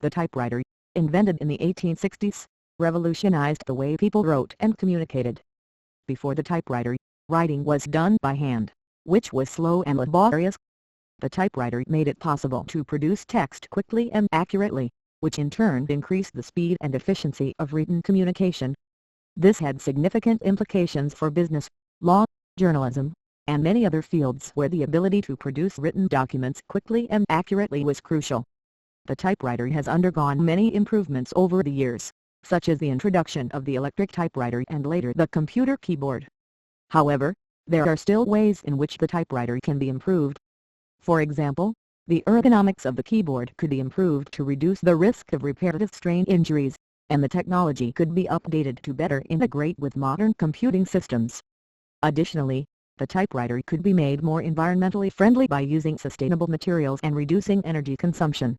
The typewriter, invented in the 1860s, revolutionized the way people wrote and communicated. Before the typewriter, writing was done by hand, which was slow and laborious. The typewriter made it possible to produce text quickly and accurately, which in turn increased the speed and efficiency of written communication. This had significant implications for business, law, journalism, and many other fields where the ability to produce written documents quickly and accurately was crucial. The typewriter has undergone many improvements over the years, such as the introduction of the electric typewriter and later the computer keyboard. However, there are still ways in which the typewriter can be improved. For example, the ergonomics of the keyboard could be improved to reduce the risk of repetitive strain injuries, and the technology could be updated to better integrate with modern computing systems. Additionally, the typewriter could be made more environmentally friendly by using sustainable materials and reducing energy consumption.